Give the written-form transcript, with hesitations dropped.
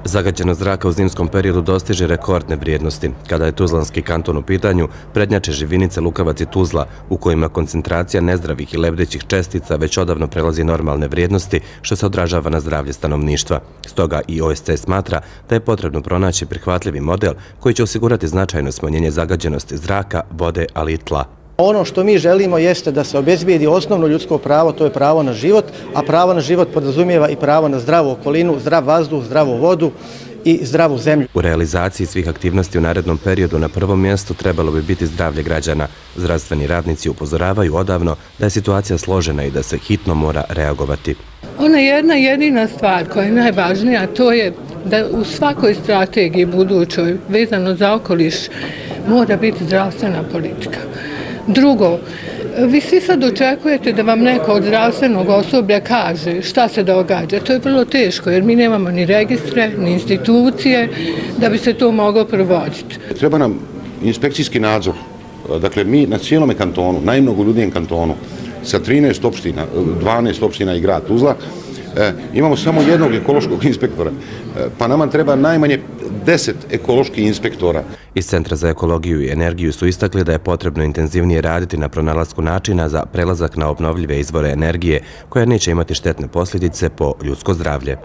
Zagađenost zraka u zimskom periodu dostiže rekordne vrijednosti. Kada je Tuzlanski kanton u pitanju, prednjače Živinice, Lukavac i Tuzla, u kojima koncentracija nezdravih i lebdećih čestica već odavno prelazi normalne vrijednosti, što se odražava na zdravlje stanovništva. Stoga i OSC smatra da je potrebno pronaći prihvatljivi model koji će osigurati značajno smanjenje zagađenosti zraka, vode, ali i tla. Ono što mi želimo jeste da se obezbijedi osnovno ljudsko pravo, to je pravo na život, a pravo na život podrazumijeva i pravo na zdravu okolinu, zdrav vazduh, zdravu vodu i zdravu zemlju. U realizaciji svih aktivnosti u narednom periodu na prvom mjestu trebalo bi biti zdravlje građana. Zdravstveni radnici upozoravaju odavno da je situacija složena i da se hitno mora reagovati. Ona jedna jedina stvar koja je najvažnija, to je da u svakoj strategiji budućoj vezano za okoliš mora biti zdravstvena politika. Drugo, vi svi sad očekujete da vam neko od zdravstvenog osoblja kaže šta se događa. To je vrlo teško jer mi nemamo ni registre, ni institucije da bi se to moglo provoditi. Treba nam inspekcijski nadzor. Dakle, mi na cijelome kantonu, najmnogoljudnijem kantonu, sa 13 opština, 12 opština i grad Tuzla, imamo samo jednog ekološkog inspektora. Pa nama treba najmanje 10 ekoloških inspektora. Iz Centra za ekologiju i energiju su istakli da je potrebno intenzivnije raditi na pronalasku načina za prelazak na obnovljive izvore energije koja neće imati štetne posljedice po ljudsko zdravlje.